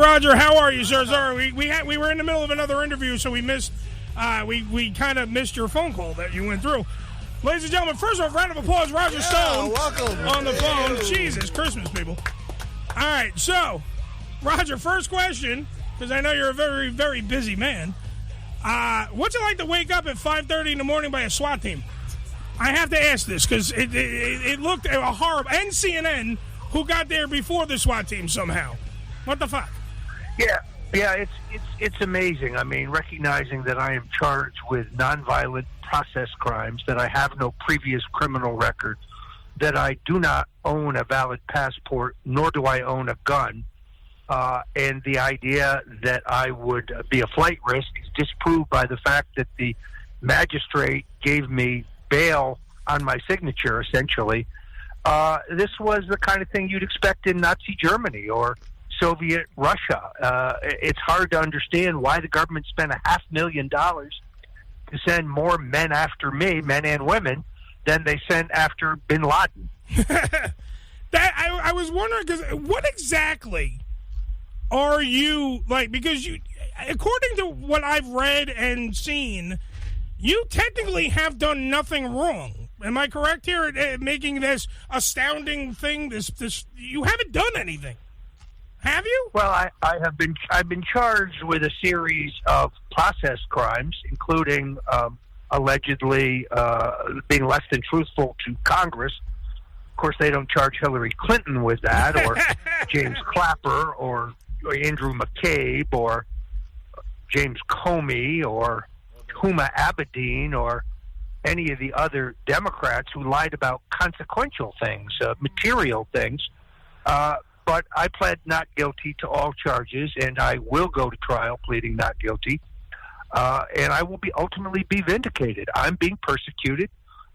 Roger. How are you, sir? Sorry, we were in the middle of another interview, so we missed. We kind of missed your phone call that you went through. Ladies and gentlemen, first off, round of applause, Roger Stone. Welcome. On the phone. Jesus, Christmas, people. All right, so, Roger, first question, because I know you're a very, very busy man. What's it like to wake up at 5:30 in the morning by a SWAT team? I have to ask this, because it looked horrible. And CNN, who got there before the SWAT team somehow. What the fuck? Yeah, it's amazing. I mean, recognizing that I am charged with nonviolent process crimes, that I have no previous criminal record, that I do not own a valid passport, nor do I own a gun, and the idea that I would be a flight risk is disproved by the fact that the magistrate gave me bail on my signature, essentially. This was the kind of thing you'd expect in Nazi Germany or Soviet Russia. It's hard to understand why the government spent $500,000 to send more men after me, men and women, than they sent after Bin Laden. I was wondering, because what exactly are you like? Because you, according to what I've read and seen, you technically have done nothing wrong. Am I correct here at making this astounding thing? This you haven't done anything. Have you? Well, I've been charged with a series of process crimes, including allegedly being less than truthful to Congress. Of course, they don't charge Hillary Clinton with that, or James Clapper, or Andrew McCabe, or James Comey, or Huma Abedin, or any of the other Democrats who lied about consequential things, material things. But I pled not guilty to all charges, and I will go to trial pleading not guilty. And I will ultimately be vindicated. I'm being persecuted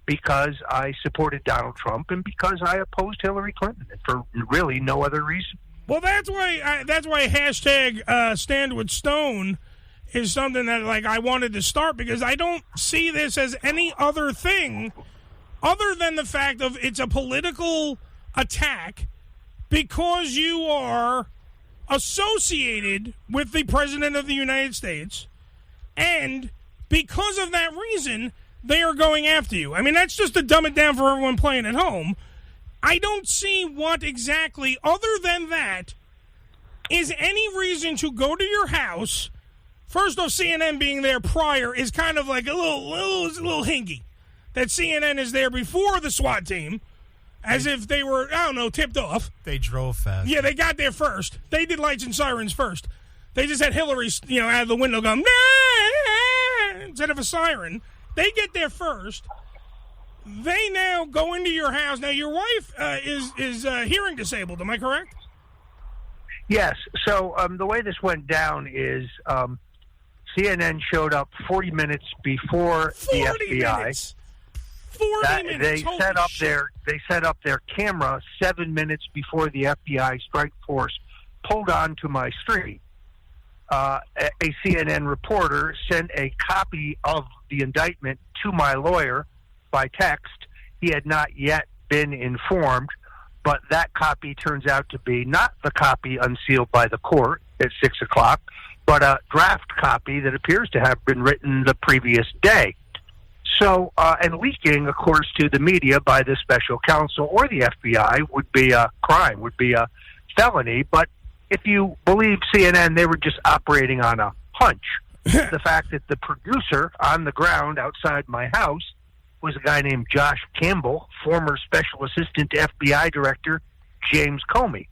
because I supported Donald Trump and because I opposed Hillary Clinton, for really no other reason. Well, that's why hashtag Stand with Stone is something that I wanted to start, because I don't see this as any other thing other than the fact of it's a political attack because you are associated with the President of the United States, and because of that reason, they are going after you. I mean, that's just to dumb it down for everyone playing at home. I don't see what exactly, other than that, is any reason to go to your house. First off, CNN being there prior is kind of like a little hinky. That CNN is there before the SWAT team, as if they were, I don't know, tipped off. They drove fast. Yeah, they got there first. They did lights and sirens first. They just had Hillary, out of the window going, nah! Instead of a siren. They get there first. They now go into your house. Now, your wife is hearing disabled. Am I correct? Yes. So the way this went down is CNN showed up 40 minutes before the FBI. Minutes. 40 minutes. They set up their camera 7 minutes before the FBI strike force pulled onto my street. A CNN reporter sent a copy of the indictment to my lawyer by text. He had not yet been informed, but that copy turns out to be not the copy unsealed by the court at 6 o'clock, but a draft copy that appears to have been written the previous day. So, and leaking, of course, to the media by the special counsel or the FBI would be a crime, would be a felony. But if you believe CNN, they were just operating on a hunch. The fact that the producer on the ground outside my house was a guy named Josh Campbell, former special assistant to FBI director James Comey.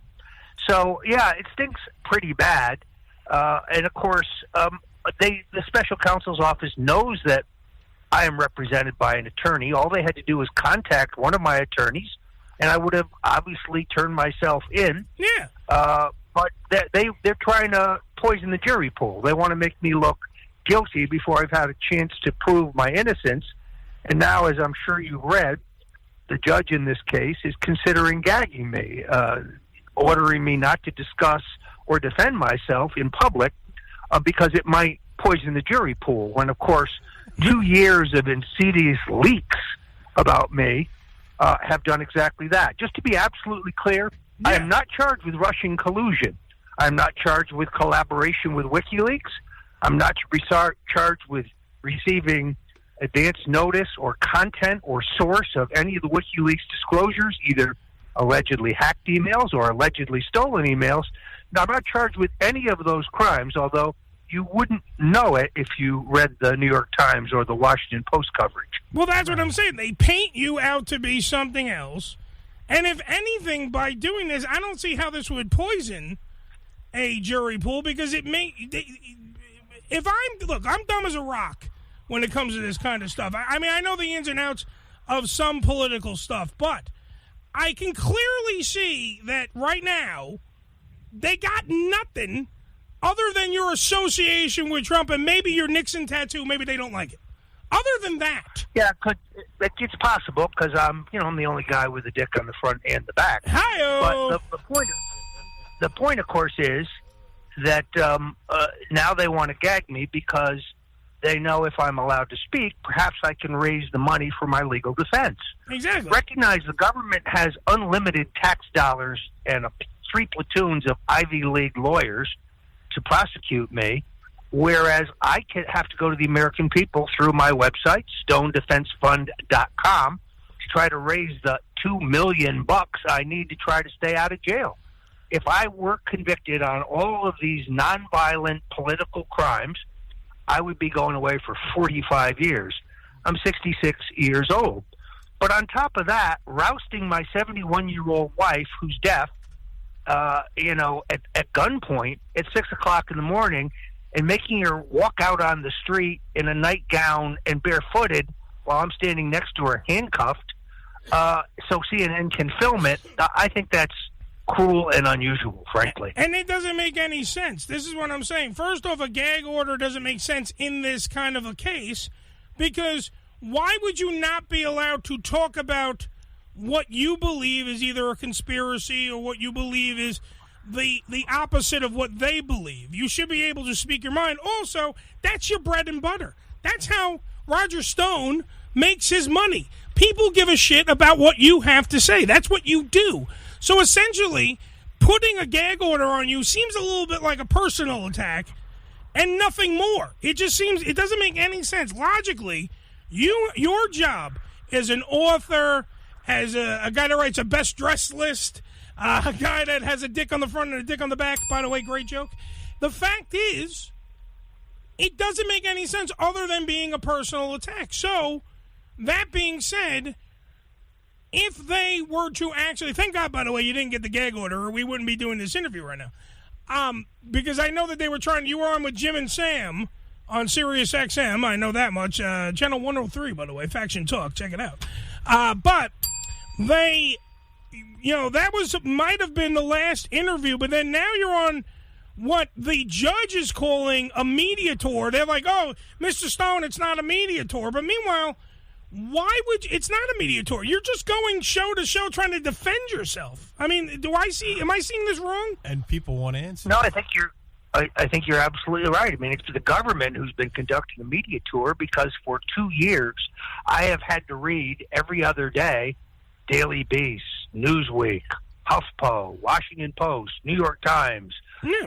So, yeah, it stinks pretty bad. And, of course, the special counsel's office knows that I am represented by an attorney. All they had to do was contact one of my attorneys, and I would have obviously turned myself in. Yeah. But they're trying to poison the jury pool. They want to make me look guilty before I've had a chance to prove my innocence. And now, as I'm sure you read, the judge in this case is considering gagging me, ordering me not to discuss or defend myself in public because it might poison the jury pool, when, of course, 2 years of insidious leaks about me have done exactly that. Just to be absolutely clear, I am not charged with Russian collusion. I'm not charged with collaboration with WikiLeaks. I'm not charged with receiving advance notice or content or source of any of the WikiLeaks disclosures, either allegedly hacked emails or allegedly stolen emails. Now, I'm not charged with any of those crimes, although you wouldn't know it if you read the New York Times or the Washington Post coverage. Well, that's what I'm saying. They paint you out to be something else. And if anything, by doing this, I don't see how this would poison a jury pool, because I'm dumb as a rock when it comes to this kind of stuff. I mean, I know the ins and outs of some political stuff, but I can clearly see that right now they got nothing other than your association with Trump and maybe your Nixon tattoo. Maybe they don't like it. Other than that. Yeah, it's possible, because I'm the only guy with a dick on the front and the back. Hi-oh. But the point, of course, is that now they want to gag me because they know if I'm allowed to speak, perhaps I can raise the money for my legal defense. Exactly. Recognize the government has unlimited tax dollars and 3 platoons of Ivy League lawyers to prosecute me, whereas I have to go to the American people through my website, StoneDefenseFund.com, to try to raise the $2 million I need to try to stay out of jail. If I were convicted on all of these nonviolent political crimes, I would be going away for 45 years. I'm 66 years old. But on top of that, rousting my 71-year-old wife, who's deaf, at gunpoint at 6 o'clock in the morning, and making her walk out on the street in a nightgown and barefooted while I'm standing next to her handcuffed, so CNN can film it, I think that's cruel and unusual, frankly. And it doesn't make any sense. This is what I'm saying. First off, a gag order doesn't make sense in this kind of a case, because why would you not be allowed to talk about what you believe is either a conspiracy or what you believe is the opposite of what they believe? You should be able to speak your mind. Also, that's your bread and butter. That's how Roger Stone makes his money. People give a shit about what you have to say. That's what you do. So essentially, putting a gag order on you seems a little bit like a personal attack and nothing more. It doesn't make any sense. Logically, your job as an author, as a guy that writes a best dressed list, a guy that has a dick on the front and a dick on the back, by the way, great joke. The fact is, it doesn't make any sense other than being a personal attack. So, that being said, if they were to actually, thank God, by the way, you didn't get the gag order, or we wouldn't be doing this interview right now. Because I know that they were you were on with Jim and Sam on Sirius XM. I know that much. Channel 103, by the way, Faction Talk. Check it out. But they, that might have been the last interview, but then now you're on what the judge is calling a media tour. They're like, oh, Mr. Stone, it's not a media tour. But meanwhile, it's not a media tour. You're just going show to show trying to defend yourself. I mean, am I seeing this wrong? And people want to answer. No, I think you're absolutely right. I mean, it's the government who's been conducting a media tour, because for 2 years I have had to read every other day Daily Beast, Newsweek, HuffPo, Washington Post, New York Times,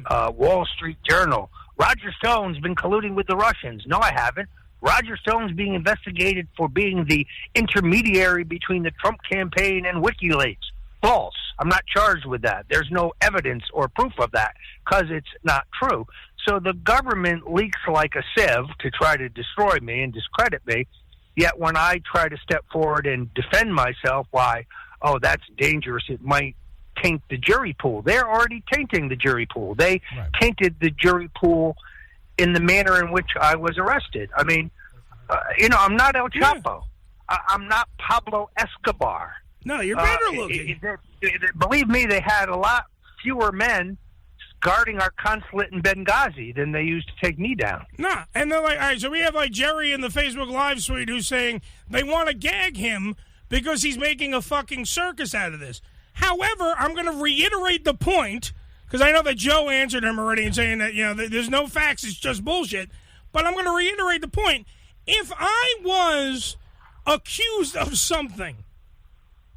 Wall Street Journal. Roger Stone's been colluding with the Russians. No, I haven't. Roger Stone's being investigated for being the intermediary between the Trump campaign and WikiLeaks. False. I'm not charged with that. There's no evidence or proof of that, because it's not true. So the government leaks like a sieve to try to destroy me and discredit me. Yet when I try to step forward and defend myself, that's dangerous. It might taint the jury pool. They're already tainting the jury pool. They tainted the jury pool in the manner in which I was arrested. I mean, I'm not El Chapo. Yeah. I'm not Pablo Escobar. No, you're better looking. Believe me, they had a lot fewer men guarding our consulate in Benghazi than they used to take me down. Nah, and they're like, all right, so we have like Jerry in the Facebook Live suite who's saying they want to gag him because he's making a fucking circus out of this. However, I'm going to reiterate the point, because I know that Joe answered him already and saying that, there's no facts, it's just bullshit. But I'm going to reiterate the point. If I was accused of something,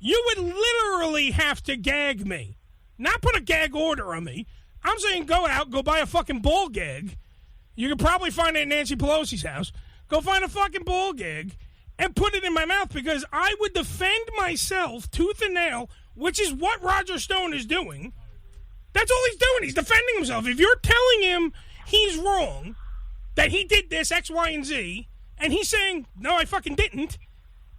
you would literally have to gag me. Not put a gag order on me. I'm saying go out, go buy a fucking ball gag. You can probably find it at Nancy Pelosi's house. Go find a fucking ball gag and put it in my mouth, because I would defend myself tooth and nail, which is what Roger Stone is doing. That's all he's doing. He's defending himself. If you're telling him he's wrong, that he did this, X, Y, and Z, and he's saying, no, I fucking didn't,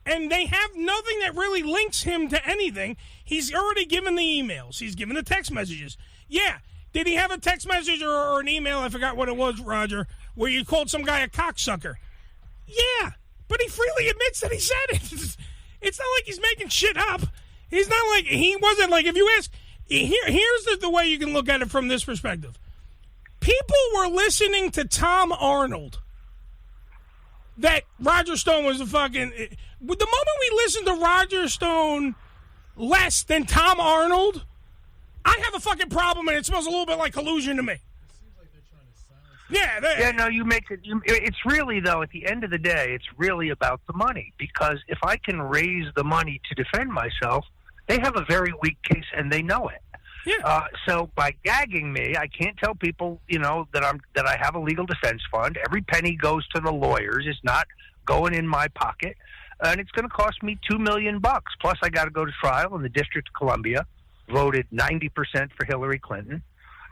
and they have nothing that really links him to anything, he's already given the emails. He's given the text messages. Yeah. Did he have a text message or an email, I forgot what it was, Roger, where you called some guy a cocksucker? Yeah. But he freely admits that he said it. It's not like he's making shit up. He's not like, he wasn't like, if you ask, here's the way you can look at it from this perspective. People were listening to Tom Arnold that Roger Stone was a fucking, the moment we listen to Roger Stone less than Tom Arnold, I have a fucking problem, and it smells a little bit like collusion to me. Yeah, no, you make it. It's really, though, at the end of the day, it's really about the money. Because if I can raise the money to defend myself, they have a very weak case, and they know it. Yeah. So by gagging me, I can't tell people, that I have a legal defense fund. Every penny goes to the lawyers. It's not going in my pocket, and it's going to cost me $2 million. Plus, I got to go to trial in the District of Columbia. Voted 90% for Hillary Clinton.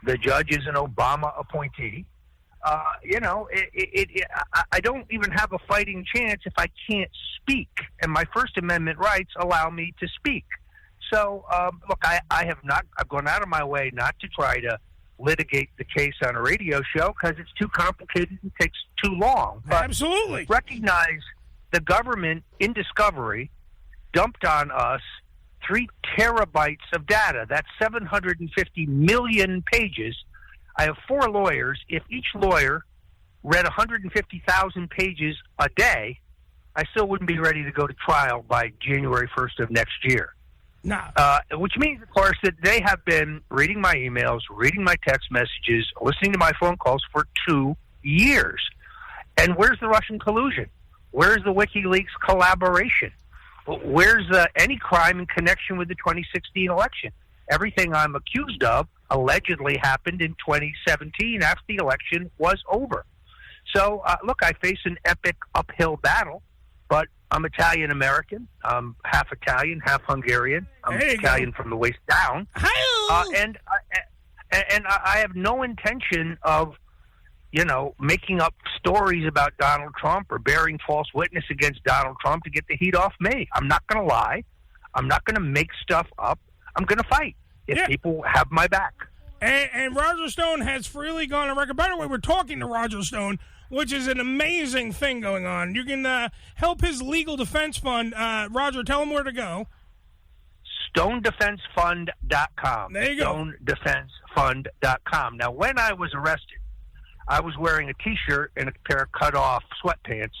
The judge is an Obama appointee. I don't even have a fighting chance if I can't speak, and my First Amendment rights allow me to speak. So, look, I've gone out of my way not to try to litigate the case on a radio show because it's too complicated and takes too long. But absolutely. Recognize the government in discovery dumped on us 3 terabytes of data. That's 750 million pages. I have 4 lawyers. If each lawyer read 150,000 pages a day, I still wouldn't be ready to go to trial by January 1st of next year. No. Which means, of course, that they have been reading my emails, reading my text messages, listening to my phone calls for 2 years. And where's the Russian collusion? Where's the WikiLeaks collaboration? Where's any crime in connection with the 2016 election? Everything I'm accused of allegedly happened in 2017 after the election was over. So, look, I face an epic uphill battle, but I'm Italian-American. I'm half Italian, half Hungarian. I'm Italian from the waist down. And I have no intention of, making up stories about Donald Trump or bearing false witness against Donald Trump to get the heat off me. I'm not going to lie. I'm not going to make stuff up. I'm going to fight if people have my back. And Roger Stone has freely gone on record. By the way, we're talking to Roger Stone, which is an amazing thing going on. You can help his legal defense fund. Roger, tell him where to go. StoneDefenseFund.com. There you go. StoneDefenseFund.com. Now, when I was arrested, I was wearing a T-shirt and a pair of cut-off sweatpants.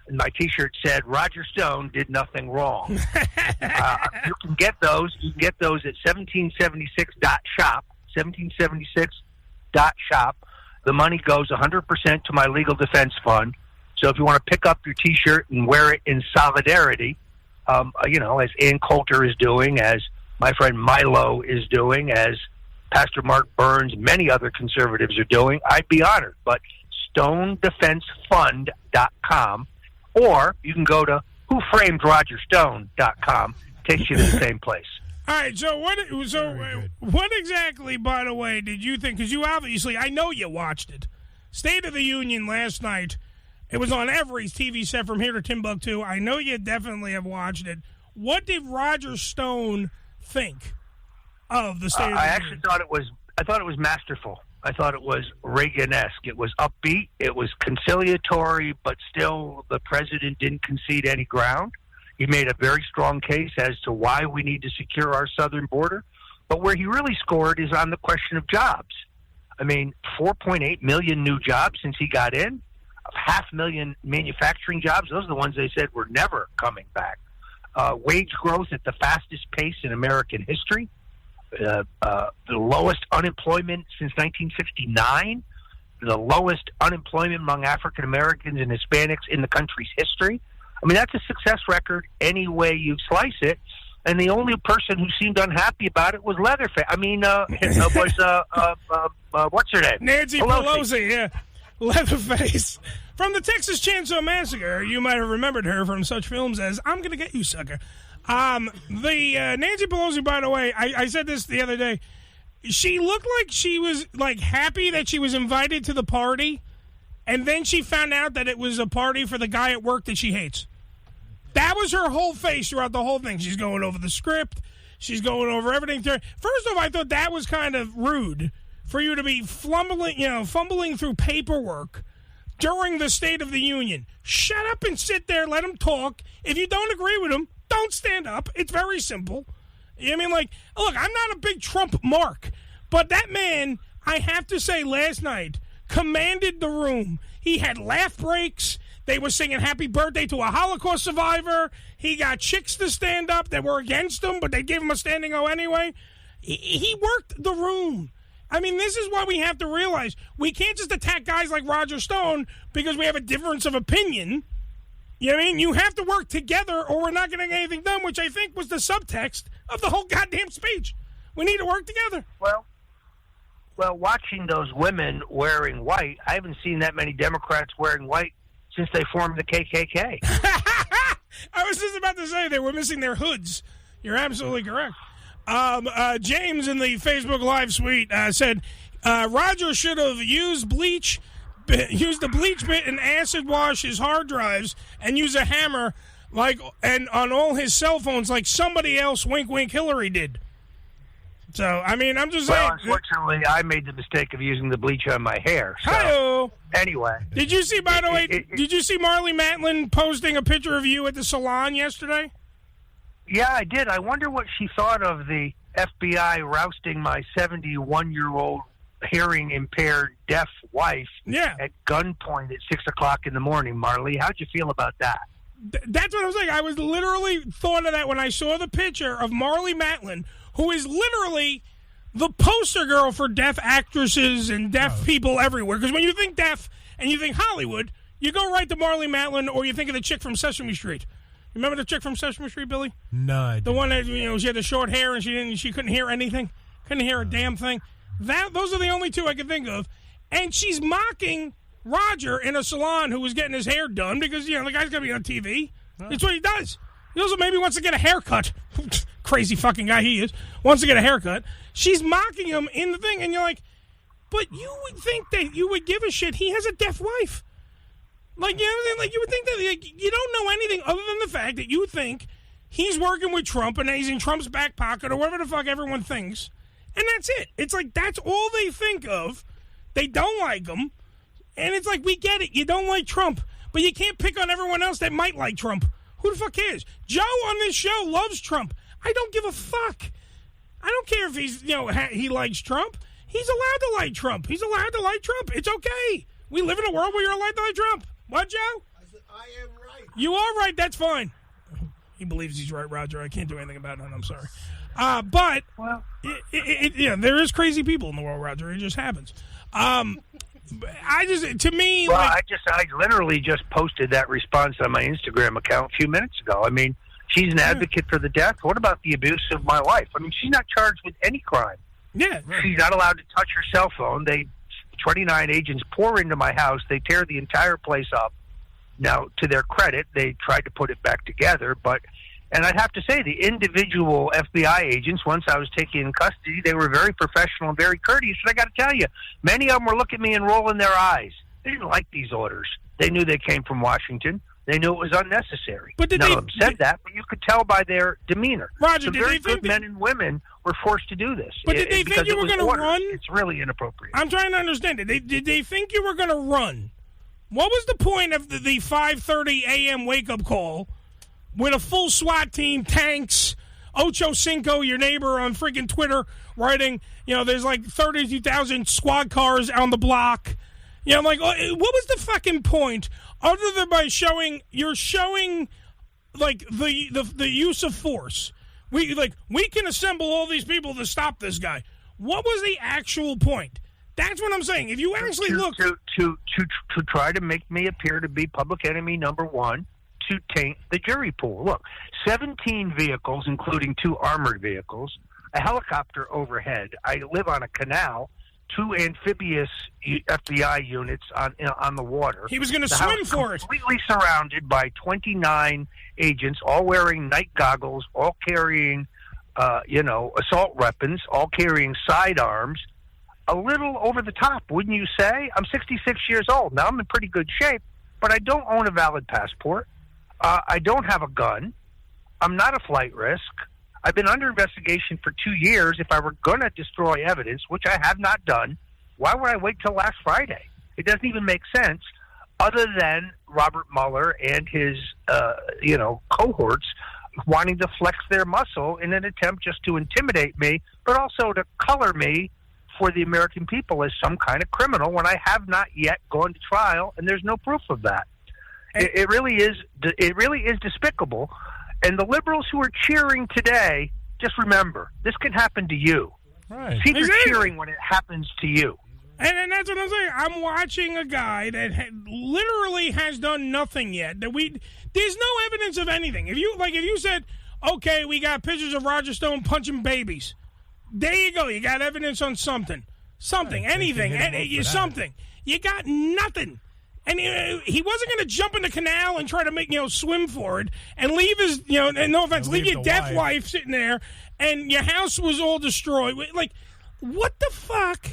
And my T-shirt said, Roger Stone did nothing wrong. You can get those. You can get those at 1776.shop. 1776.shop. The money goes 100% to my legal defense fund. So if you want to pick up your T-shirt and wear it in solidarity, as Ann Coulter is doing, as my friend Milo is doing, as Pastor Mark Burns, many other conservatives are doing, I'd be honored. But StoneDefenseFund.com. Or you can go to WhoFramedRogerStone.com. Takes you to the same place. All right, so what exactly, by the way, did you think? Because you obviously, I know you watched it. State of the Union last night. It was on every TV set from here to Timbuktu. I know you definitely have watched it. What did Roger Stone think of the State of the Union? I actually thought it was masterful. I thought it was Reagan-esque. It was upbeat. It was conciliatory, but still the president didn't concede any ground. He made a very strong case as to why we need to secure our southern border. But where he really scored is on the question of jobs. I mean, 4.8 million new jobs since he got in, 500,000 manufacturing jobs. Those are the ones they said were never coming back. Wage growth at the fastest pace in American history. The lowest unemployment since 1959, the lowest unemployment among African Americans and Hispanics in the country's history. I mean, that's a success record any way you slice it. and the only person who seemed unhappy about it was Leatherface. I mean, what's her name? Nancy Pelosi, yeah. Leatherface. From the Texas Chainsaw Massacre, you might have remembered her from such films as I'm Gonna Get You, Sucker. Nancy Pelosi, by the way, I said this the other day, she looked like she was like happy that she was invited to the party, and then she found out that it was a party for the guy at work that she hates. That was her whole face throughout the whole thing. She's going over the script. She's going over everything. First off, I thought that was kind of rude for you to be fumbling through paperwork during the State of the Union. Shut up and sit there. Let them talk. If you don't agree with them, don't stand up. It's very simple. You know what I mean? Like, look, I'm not a big Trump mark, but that man, I have to say, last night commanded the room. He had laugh breaks. They were singing happy birthday to a Holocaust survivor. He got chicks to stand up that were against him, but they gave him a standing O anyway. He worked the room. I mean, this is what we have to realize. We can't just attack guys like Roger Stone because we have a difference of opinion. You know what I mean? You have to work together or we're not getting anything done, which I think was the subtext of the whole goddamn speech. We need to work together. Well, watching those women wearing white, I haven't seen that many Democrats wearing white since they formed the KKK. I was just about to say they were missing their hoods. You're absolutely correct. James in the Facebook Live suite said Roger should have used the bleach bit and acid wash his hard drives and use a hammer and on all his cell phones like somebody else, wink, wink, Hillary did. So, I mean, I'm just saying. Well, unfortunately, I made the mistake of using the bleach on my hair. So, hi-oh. Anyway. Did you see, by the way, did you see Marlee Matlin posting a picture of you at the salon yesterday? Yeah, I did. I wonder what she thought of the FBI rousting my 71-year-old hearing-impaired deaf wife at gunpoint at 6 o'clock in the morning, Marlee. How'd you feel about that? That's what I was saying. I was literally thought of that when I saw the picture of Marlee Matlin, who is literally the poster girl for deaf actresses and deaf people everywhere. Because when you think deaf and you think Hollywood, you go right to Marlee Matlin or you think of the chick from Sesame Street. Remember the chick from Sesame Street, Billy? No. The one that, she had the short hair and she couldn't hear anything. Couldn't hear a damn thing. Those are the only two I can think of. And she's mocking Roger in a salon who was getting his hair done because, the guy's going to be on TV. That's what he does. He also maybe wants to get a haircut. Crazy fucking guy he is. Wants to get a haircut. She's mocking him in the thing, and you're like, but you would think that you would give a shit. He has a deaf wife. Like, you know what I'm saying? Like, you would think that you don't know anything other than the fact that you think he's working with Trump and that he's in Trump's back pocket or whatever the fuck everyone thinks. And that's it. It's like that's all they think of. They don't like him. And it's like, we get it. You don't like Trump. But you can't pick on everyone else that might like Trump. Who the fuck cares? Joe on this show loves Trump. I don't give a fuck. I don't care if he's, he likes Trump. He's allowed to like Trump. He's allowed to like Trump. It's okay. We live in a world where you're allowed to like Trump. What, Joe? I said, I am right. You are right. That's fine. He believes he's right, Roger. I can't do anything about it. I'm sorry. But there is crazy people in the world, Roger. It just happens. I literally just posted that response on my Instagram account a few minutes ago. I mean, she's an advocate for the deaf. What about the abuse of my wife? I mean, she's not charged with any crime. Yeah. She's not allowed to touch her cell phone. 29 agents pour into my house. They tear the entire place up. Now, to their credit, they tried to put it back together, and I'd have to say, the individual FBI agents, once I was taken in custody, they were very professional and very courteous. But I got to tell you, many of them were looking at me and rolling their eyes. They didn't like these orders. They knew they came from Washington. They knew it was unnecessary. But none of them said that, but you could tell by their demeanor. Roger, Some very good men and women were forced to do this. But did they think you were going to run? It's really inappropriate. I'm trying to understand it. Did they think you were going to run? What was the point of the 5:30 a.m. wake-up call with a full SWAT team, tanks, Ocho Cinco, your neighbor on freaking Twitter, writing, there's like 32,000 squad cars on the block. I'm like, what was the fucking point other than by showing like the use of force? We can assemble all these people to stop this guy. What was the actual point? That's what I'm saying. If you actually look to try to make me appear to be public enemy number one, to taint the jury pool. Look, 17 vehicles, including 2 armored vehicles, a helicopter overhead. I live on a canal, 2 amphibious FBI units on the water. He was going to swim for it. Completely surrounded by 29 agents, all wearing night goggles, all carrying, assault weapons, all carrying sidearms. A little over the top, wouldn't you say? I'm 66 years old. Now, I'm in pretty good shape, but I don't own a valid passport. I don't have a gun. I'm not a flight risk. I've been under investigation for 2 years. If I were going to destroy evidence, which I have not done, why would I wait till last Friday? It doesn't even make sense, other than Robert Mueller and his, cohorts wanting to flex their muscle in an attempt just to intimidate me, but also to color me for the American people as some kind of criminal when I have not yet gone to trial, and there's no proof of that. It really is despicable. And the liberals who are cheering today, just remember, this can happen to you. Right. See, they're cheering when it happens to you. And that's what I'm saying. I'm watching a guy that literally has done nothing yet. There's no evidence of anything. If you said, okay, we got pictures of Roger Stone punching babies. There you go. You got evidence on something, anything, something. You got nothing. And he wasn't going to jump in the canal and try to make, swim for it and leave his, and no offense, leave your deaf wife sitting there and your house was all destroyed. Like, what the fuck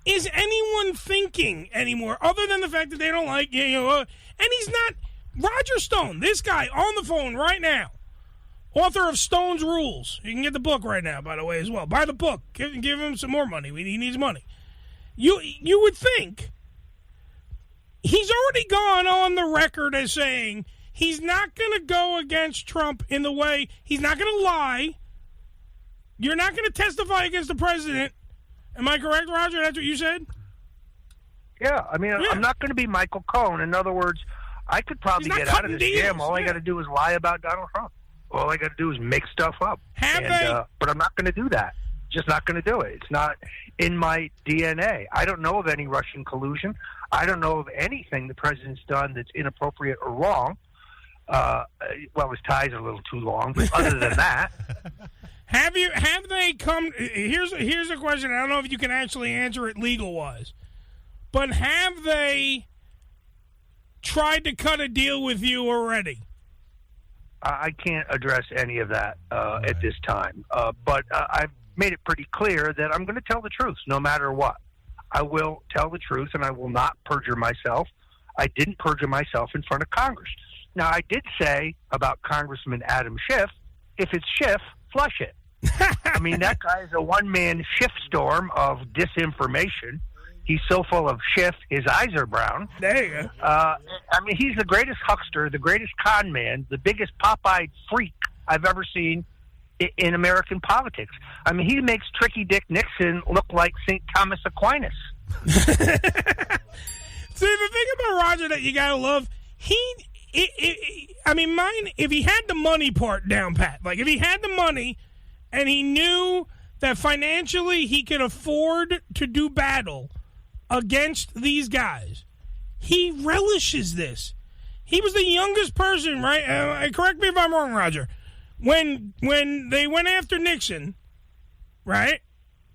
is anyone thinking anymore other than the fact that they don't like, and he's not, Roger Stone, this guy on the phone right now, author of Stone's Rules. You can get the book right now, by the way, as well. Buy the book. Give him some more money. He needs money. You would think he's already gone on the record as saying he's not going to go against Trump in the way, he's not going to lie. You're not going to testify against the president. Am I correct, Roger? That's what you said? Yeah, I mean, I'm not going to be Michael Cohen. In other words, I could probably get out of this jam. All I got to do is lie about Donald Trump. All I got to do is make stuff up. But I'm not going to do that. Just not going to do it. It's not in my DNA. I don't know of any Russian collusion. I don't know of anything the president's done that's inappropriate or wrong. His ties are a little too long, but other than that. Have they come? Here's a question. I don't know if you can actually answer it legal-wise. But have they tried to cut a deal with you already? I can't address any of that at this time. But I've made it pretty clear that I'm going to tell the truth no matter what. I will tell the truth, and I will not perjure myself. I didn't perjure myself in front of Congress. Now, I did say about Congressman Adam Schiff, if it's Schiff, flush it. I mean, that guy's a one-man shitstorm of disinformation. He's so full of Schiff, his eyes are brown. There you go. He's the greatest huckster, the greatest con man, the biggest pop-eyed freak I've ever seen in American politics. I mean, he makes Tricky Dick Nixon look like St. Thomas Aquinas. See, the thing about Roger that you gotta love, if he had the money part down pat, like if he had the money and he knew that financially he could afford to do battle against these guys, he relishes this. He was the youngest person, right? Correct me if I'm wrong, Roger. When they went after Nixon, right,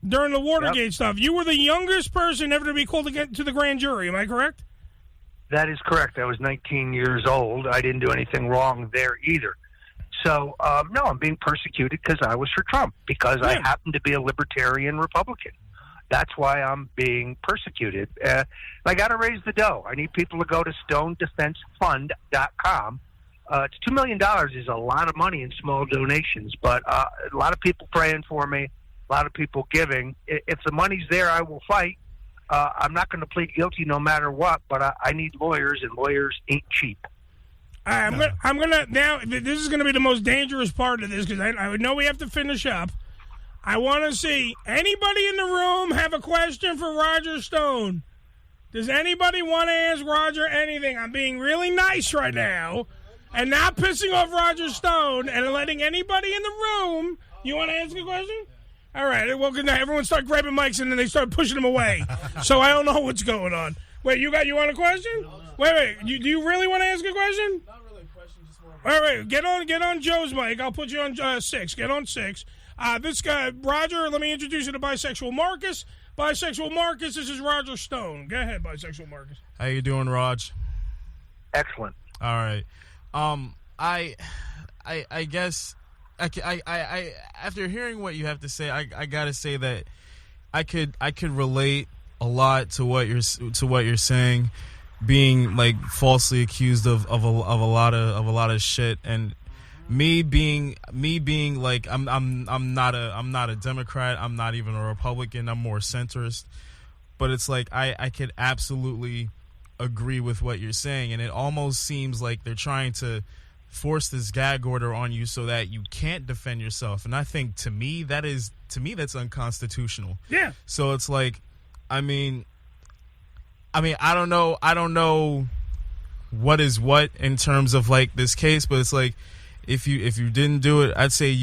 during the Watergate stuff, you were the youngest person ever to be called to the grand jury. Am I correct? That is correct. I was 19 years old. I didn't do anything wrong there either. So, no, I'm being persecuted because I was for Trump, because I happen to be a libertarian Republican. That's why I'm being persecuted. I got to raise the dough. I need people to go to StoneDefenseFund.com. $2 million is a lot of money in small donations, but a lot of people praying for me, a lot of people giving. If the money's there, I will fight. I'm not going to plead guilty no matter what, but I need lawyers, and lawyers ain't cheap. I'm gonna now. This is gonna be the most dangerous part of this, because I know we have to finish up. I want to see anybody in the room have a question for Roger Stone. Does anybody want to ask Roger anything? I'm being really nice right now and not pissing off Roger Stone and letting anybody in the room. You want to ask a question? All right. Well, everyone start grabbing mics and then they start pushing them away. So I don't know what's going on. Wait, you want a question? Wait. Do you really want to ask a question? Not really a question, Wait. Get on Joe's mic. I'll put you on 6. Get on 6. This guy, Roger, let me introduce you to Bisexual Marcus. Bisexual Marcus, this is Roger Stone. Go ahead, Bisexual Marcus. How you doing, Raj? Excellent. All right. I guess I after hearing what you have to say, I gotta say that I could relate a lot to what you're saying, being like falsely accused of a lot of shit, and me being like I'm not a Democrat, I'm not even a Republican, I'm more centrist, but it's like I could absolutely agree with what you're saying, and it almost seems like they're trying to force this gag order on you so that you can't defend yourself, and I think to me that's unconstitutional. Yeah. So it's like, I mean I don't know what is what in terms of like this case, but it's like if you didn't do it, I'd say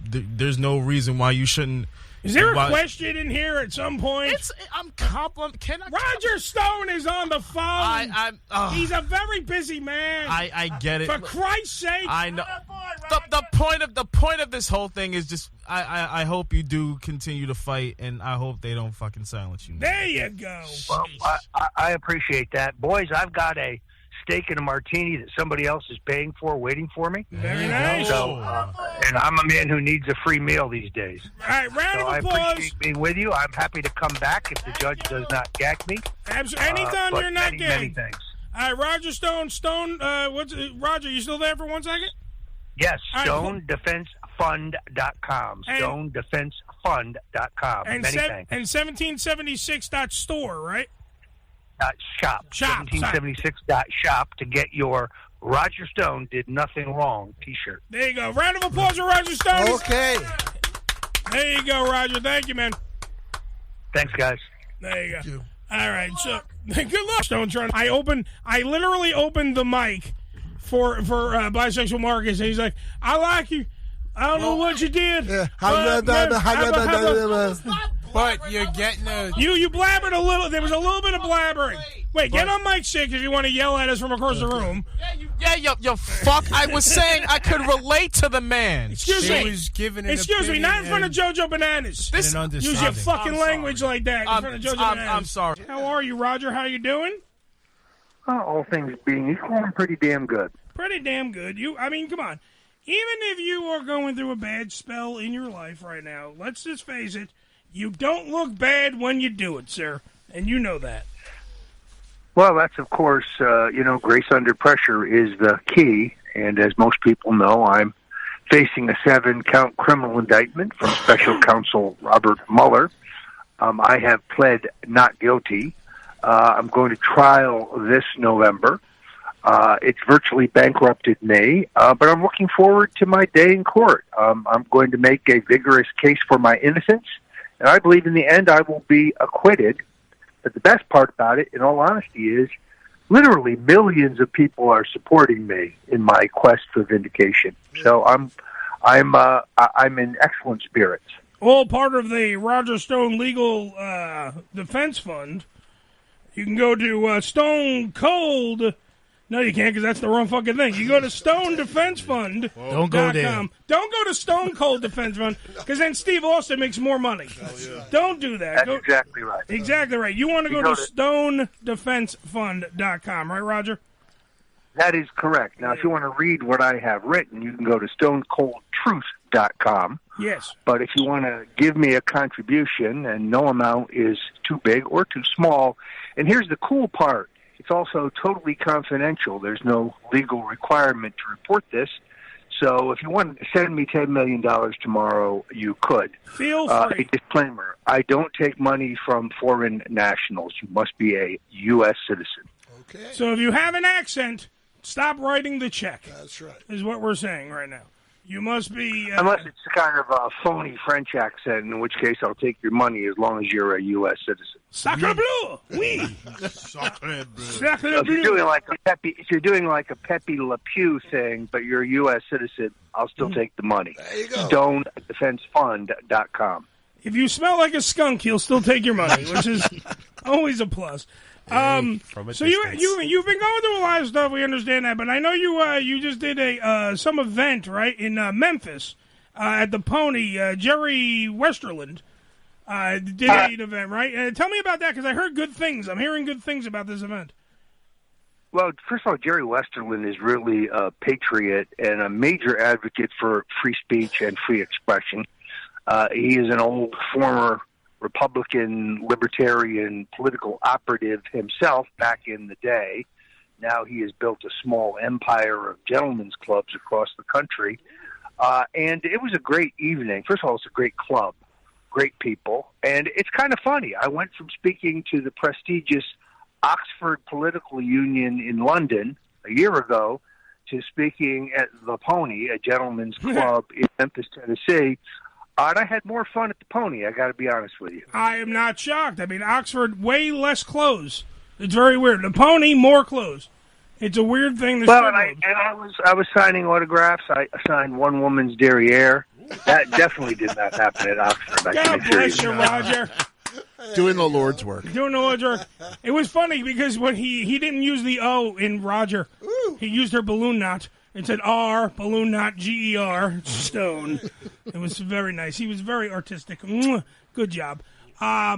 there's no reason why you shouldn't. Is there a question in here at some point? Roger Stone is on the phone. He's a very busy man. I get it. For Christ's sake. I know. The point of this whole thing is just I hope you do continue to fight, and I hope they don't fucking silence you. There you go. Well, I appreciate that. Boys, I've got a steak and a martini that somebody else is paying for, waiting for me. Very nice. So, and I'm a man who needs a free meal these days. All right, round of applause. I appreciate being with you. I'm happy to come back if the judge does not gag me. Absolutely. Anytime you're not gagged. Many thanks. All right, Roger Stone. Roger, you still there for 1 second? Yes, StoneDefenseFund.com. StoneDefenseFund.com. Many thanks. And 1776.store, right? Shop. 1776.shop to get your Roger Stone Did Nothing Wrong t-shirt. There you go. Round of applause for Roger Stone. Okay. There you go, Roger. Thank you, man. Thanks, guys. There you go. All right, so good luck, Stone. I literally opened the mic for Bisexual Marcus, and he's like, I like you. I don't know what you did. Yeah. But you're getting You blabbered a little. There was a little bit of blabbering. Wait, get on mic 6 if you want to yell at us from across the room. You fuck. I was saying I could relate to the man. Excuse me. Not in front of JoJo Bananas. Use your fucking language like that in front of JoJo Bananas. I'm sorry. How are you, Roger? How you doing? All things being equal, I'm pretty damn good. Pretty damn good. Come on. Even if you are going through a bad spell in your life right now, let's just face it, you don't look bad when you do it, sir. And you know that. Well, that's, of course, grace under pressure is the key. And as most people know, I'm facing a 7-count criminal indictment from Special Counsel Robert Mueller. I have pled not guilty. I'm going to trial this November. It's virtually bankrupted me, but I'm looking forward to my day in court. I'm going to make a vigorous case for my innocence, and I believe in the end I will be acquitted. But the best part about it, in all honesty, is literally millions of people are supporting me in my quest for vindication. So I'm in excellent spirits. All part of the Roger Stone Legal Defense Fund. You can go to Stone Cold. No, you can't, because that's the wrong fucking thing. You go to Stone Defense Fund. Don't go there. Don't go to Stone Cold Defense Fund, because then Steve Austin makes more money. Yeah. Don't do that. That's exactly right. Exactly right. You want to go to StoneDefenseFund.com, right, Roger? That is correct. Now, if you want to read what I have written, you can go to StoneColdTruth.com. Yes. But if you want to give me a contribution, and no amount is too big or too small, and here's the cool part. It's also totally confidential. There's no legal requirement to report this. So if you want to send me $10 million tomorrow, you could. Feel free. A disclaimer, I don't take money from foreign nationals. You must be a U.S. citizen. Okay. So if you have an accent, stop writing the check. That's right. Is what we're saying right now. You must be... Unless it's kind of a phony French accent, in which case I'll take your money as long as you're a U.S. citizen. Sacre bleu! Oui! Sacre bleu. Sacre If bleu! you're doing like a Pepe Le Pew thing, but you're a U.S. citizen, I'll still take the money. There you go. StoneDefenseFund.com. If you smell like a skunk, he'll still take your money, which is always a plus. So you've been going through a lot of stuff. We understand that, but I know you just did some event right in Memphis at the Pony. Jerry Westerland did an event, right? Tell me about that because I heard good things. I'm hearing good things about this event. Well, first of all, Jerry Westerland is really a patriot and a major advocate for free speech and free expression. He is an old former Republican, libertarian, political operative himself back in the day. Now he has built a small empire of gentlemen's clubs across the country. And it was a great evening. First of all, it's a great club, great people. And it's kind of funny. I went from speaking to the prestigious Oxford Political Union in London a year ago to speaking at the Pony, a gentlemen's club in Memphis, Tennessee. And I had more fun at the Pony, I got to be honest with you. I am not shocked. I mean, Oxford, way less clothes. It's very weird. The Pony, more clothes. It's a weird thing. Well, I was signing autographs. I signed one woman's derriere. That definitely did not happen at Oxford. God bless you, Roger. Doing the Lord's work. Doing the Lord's work. It was funny because when he didn't use the O in Roger. Ooh. He used her balloon knot. It said R, balloon knot, GER, Stone. It was very nice. He was very artistic. Good job. I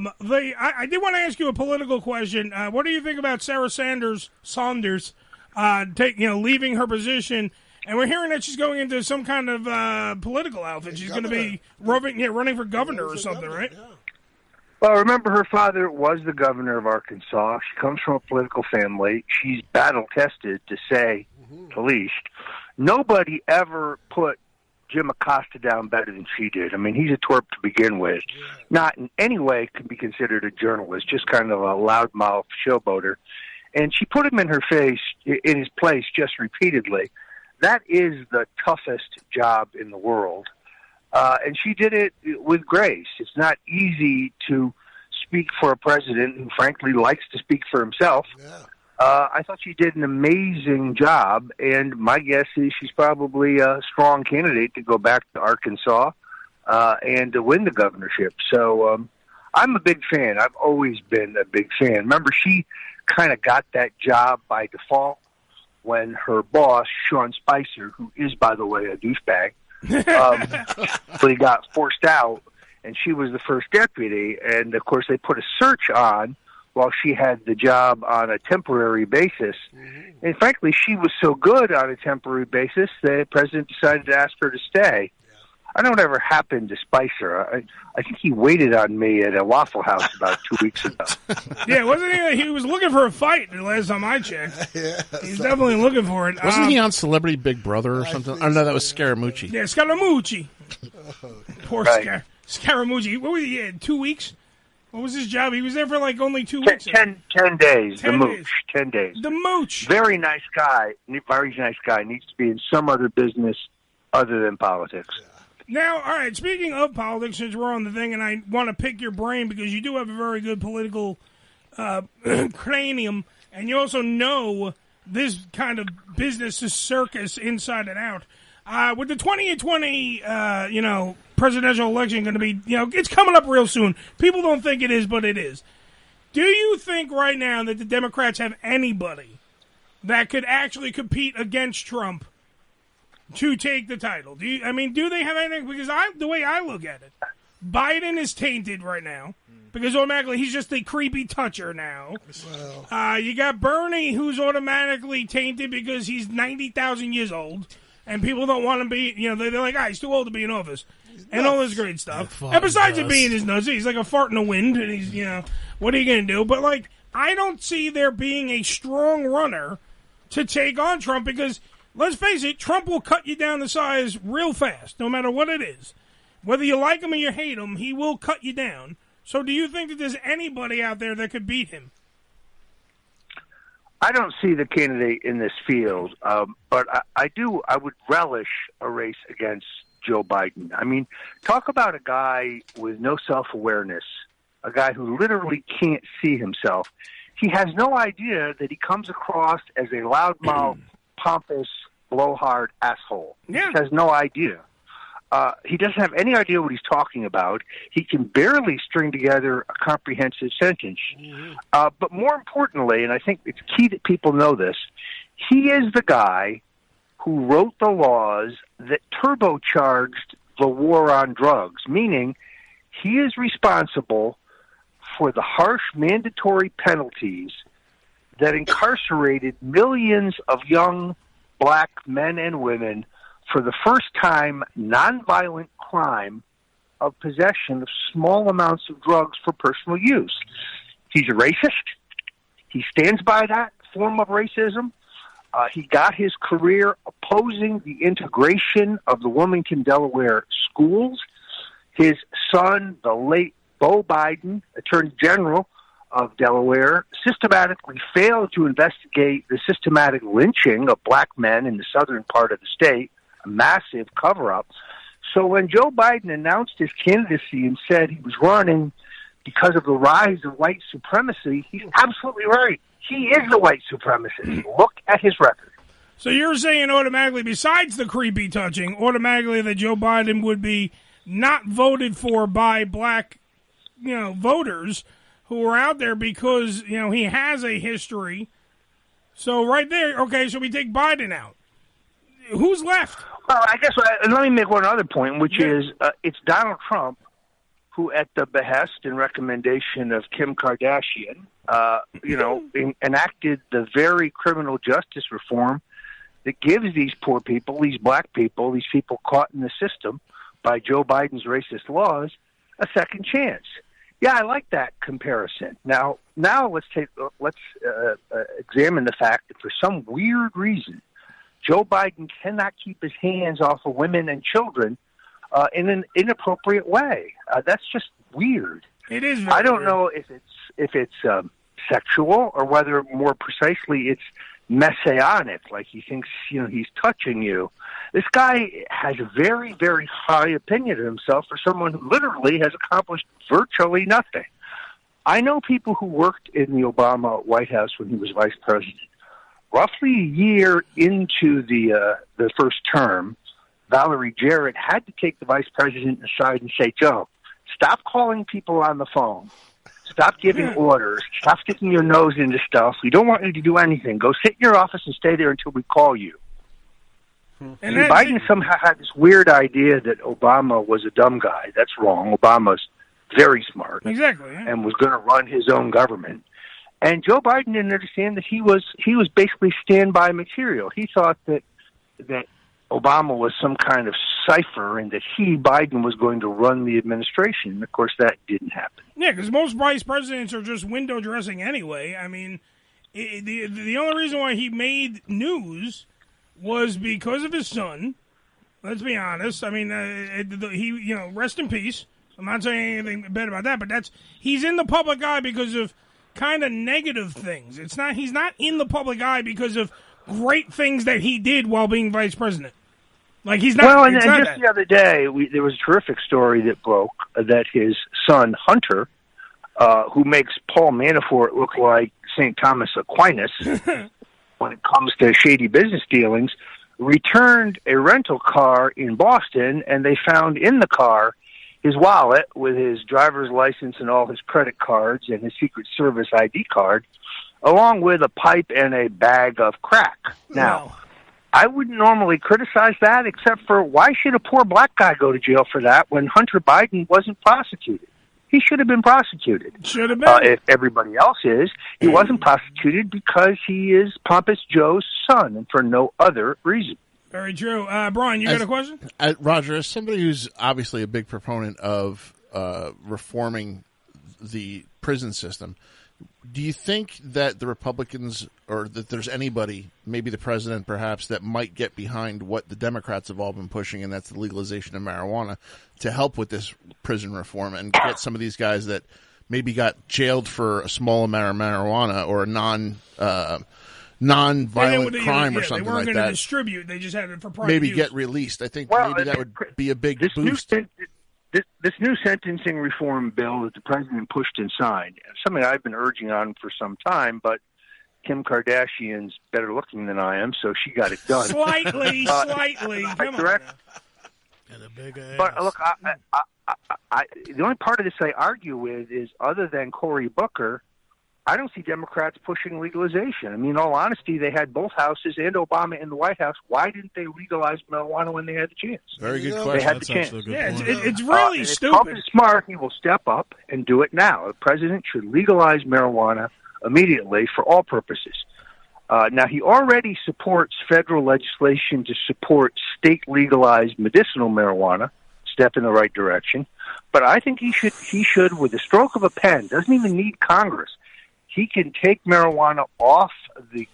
did want to ask you a political question. What do you think about Sarah Saunders leaving her position? And we're hearing that she's going into some kind of political outfit. She's going to be running for governor or something, right? Yeah. Well, remember, her father was the governor of Arkansas. She comes from a political family. She's battle-tested, to say the least. Nobody ever put Jim Acosta down better than she did. I mean, he's a twerp to begin with. Not in any way could be considered a journalist, just kind of a loudmouth showboater. And she put him in his place just repeatedly. That is the toughest job in the world. And she did it with grace. It's not easy to speak for a president who, frankly, likes to speak for himself. Yeah. I thought she did an amazing job, and my guess is she's probably a strong candidate to go back to Arkansas and to win the governorship. So I'm a big fan. I've always been a big fan. Remember, she kind of got that job by default when her boss, Sean Spicer, who is, by the way, a douchebag, he got forced out, and she was the first deputy. And, of course, they put a search on while she had the job on a temporary basis. Mm-hmm. And, frankly, she was so good on a temporary basis that the president decided to ask her to stay. Yeah. I don't know whatever happened to Spicer. I think he waited on me at a Waffle House about 2 weeks ago. Yeah, wasn't he? He was looking for a fight the last time I checked. Yeah, he's definitely looking for it. Wasn't he on Celebrity Big Brother or something? Oh, no, that was Scaramucci. Yeah, Scaramucci. Poor right. Scaramucci. What was he in? 2 weeks? What was his job? He was there for like only 2 weeks. 10 days. 10 the mooch. Days. 10 days. The mooch. Very nice guy. Very nice guy. Needs to be in some other business other than politics. Yeah. Now, all right, speaking of politics, since we're on the thing, and I want to pick your brain because you do have a very good political cranium, and you also know this kind of business, this circus inside and out. With the 2020, presidential election going to be, it's coming up real soon. People don't think it is, but it is. Do you think right now that the Democrats have anybody that could actually compete against Trump to take the title? Do they have anything? Because the way I look at it, Biden is tainted right now because automatically he's just a creepy toucher now. Well. You got Bernie, who's automatically tainted because he's 90,000 years old, and people don't want to be, they're like, he's too old to be in office, and all this great stuff. And besides it being his nuts, he's like a fart in the wind, and he's, what are you going to do? But, I don't see there being a strong runner to take on Trump because, let's face it, Trump will cut you down to size real fast, no matter what it is. Whether you like him or you hate him, he will cut you down. So do you think that there's anybody out there that could beat him? I don't see the candidate in this field, but I would relish a race against Joe Biden. I mean, talk about a guy with no self-awareness, a guy who literally can't see himself. He has no idea that he comes across as a loudmouth, pompous, blowhard asshole. Yeah. He has no idea. He doesn't have any idea what he's talking about. He can barely string together a comprehensive sentence. But more importantly, and I think it's key that people know this, he is the guy who wrote the laws that turbocharged the war on drugs, meaning he is responsible for the harsh mandatory penalties that incarcerated millions of young black men and women for the first time nonviolent crime of possession of small amounts of drugs for personal use. He's a racist. He stands by that form of racism. He got his career opposing the integration of the Wilmington, Delaware schools. His son, the late Beau Biden, Attorney General of Delaware, systematically failed to investigate the systematic lynching of black men in the southern part of the state, a massive cover-up. So when Joe Biden announced his candidacy and said he was running because of the rise of white supremacy, he's absolutely right. He is the white supremacist. Look at his record. So you're saying automatically, besides the creepy touching, automatically that Joe Biden would be not voted for by black, voters who are out there because, he has a history. So right there, okay, so we take Biden out. Who's left? Well, I guess let me make one other point, which is it's Donald Trump who, at the behest and recommendation of Kim Kardashian, enacted the very criminal justice reform that gives these poor people, these black people, these people caught in the system by Joe Biden's racist laws, a second chance. Yeah, I like that comparison. Now let's examine the fact that for some weird reason, Joe Biden cannot keep his hands off of women and children in an inappropriate way. That's just weird. It is. I don't know if it's sexual or whether more precisely it's messianic, like he thinks he's touching you. This guy has a very, very high opinion of himself for someone who literally has accomplished virtually nothing. I know people who worked in the Obama White House when he was vice president. Roughly a year into the first term, Valerie Jarrett had to take the vice president aside and say, Joe, stop calling people on the phone. Stop giving orders. Stop sticking your nose into stuff. We don't want you to do anything. Go sit in your office and stay there until we call you. And Biden somehow had this weird idea that Obama was a dumb guy. That's wrong. Obama's very smart. Exactly. Yeah. And was going to run his own government. And Joe Biden didn't understand that he was basically standby material. He thought that Obama was some kind of cipher and that Biden was going to run the administration. And of course, that didn't happen. Yeah, because most vice presidents are just window dressing anyway. I mean, the only reason why he made news was because of his son. Let's be honest. I mean, he rest in peace. I'm not saying anything bad about that, but he's in the public eye because of kind of negative things. He's not in the public eye because of great things that he did while being vice president. Like he's not. Well, and just the other day, there was a terrific story that broke that his son Hunter, who makes Paul Manafort look like St. Thomas Aquinas when it comes to shady business dealings, returned a rental car in Boston, and they found in the car his wallet with his driver's license and all his credit cards and his Secret Service ID card, along with a pipe and a bag of crack. Now, I wouldn't normally criticize that, except for why should a poor black guy go to jail for that when Hunter Biden wasn't prosecuted? He should have been prosecuted. Should have been. If everybody else is. He wasn't prosecuted because he is Pompous Joe's son and for no other reason. Very true. Brian, you got a question? Roger, as somebody who's obviously a big proponent of reforming the prison system, do you think that the Republicans, or that there's anybody, maybe the president perhaps, that might get behind what the Democrats have all been pushing, and that's the legalization of marijuana, to help with this prison reform and get some of these guys that maybe got jailed for a small amount of marijuana or a non-violent crime or something like that? They weren't going to distribute. They just had it for private maybe use. Get released. I think maybe that would be a big boost. This new sentencing reform bill that the president pushed and signed, something I've been urging on for some time, but Kim Kardashian's better looking than I am, so she got it done. Slightly. Come on. And a bigger ass. But look, the only part of this I argue with is, other than Cory Booker, I don't see Democrats pushing legalization. I mean, in all honesty, they had both houses and Obama in the White House. Why didn't they legalize marijuana when they had the chance? Very good Yeah, question. They had the That's chance. actually a good Yeah, point. it's really If Trump stupid. is smart, he will step up and do it now. The president should legalize marijuana immediately for all purposes. Now, he already supports federal legislation to support state-legalized medicinal marijuana, step in the right direction. But I think he should, with the stroke of a pen, doesn't even need Congress, he can take marijuana off the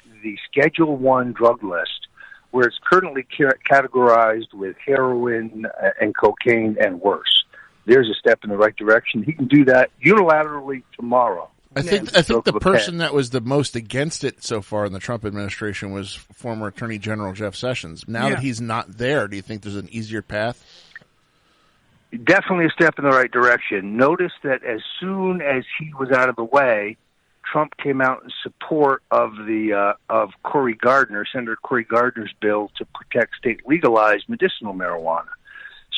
Schedule I drug list, where it's currently categorized with heroin and cocaine and worse. There's a step in the right direction. He can do that unilaterally tomorrow. I think the person that was the most against it so far in the Trump administration was former Attorney General Jeff Sessions. Now that he's not there, do you think there's an easier path? Definitely a step in the right direction. Notice that as soon as he was out of the way, Trump came out in support of of Cory Gardner, Senator Cory Gardner's bill to protect state legalized medicinal marijuana.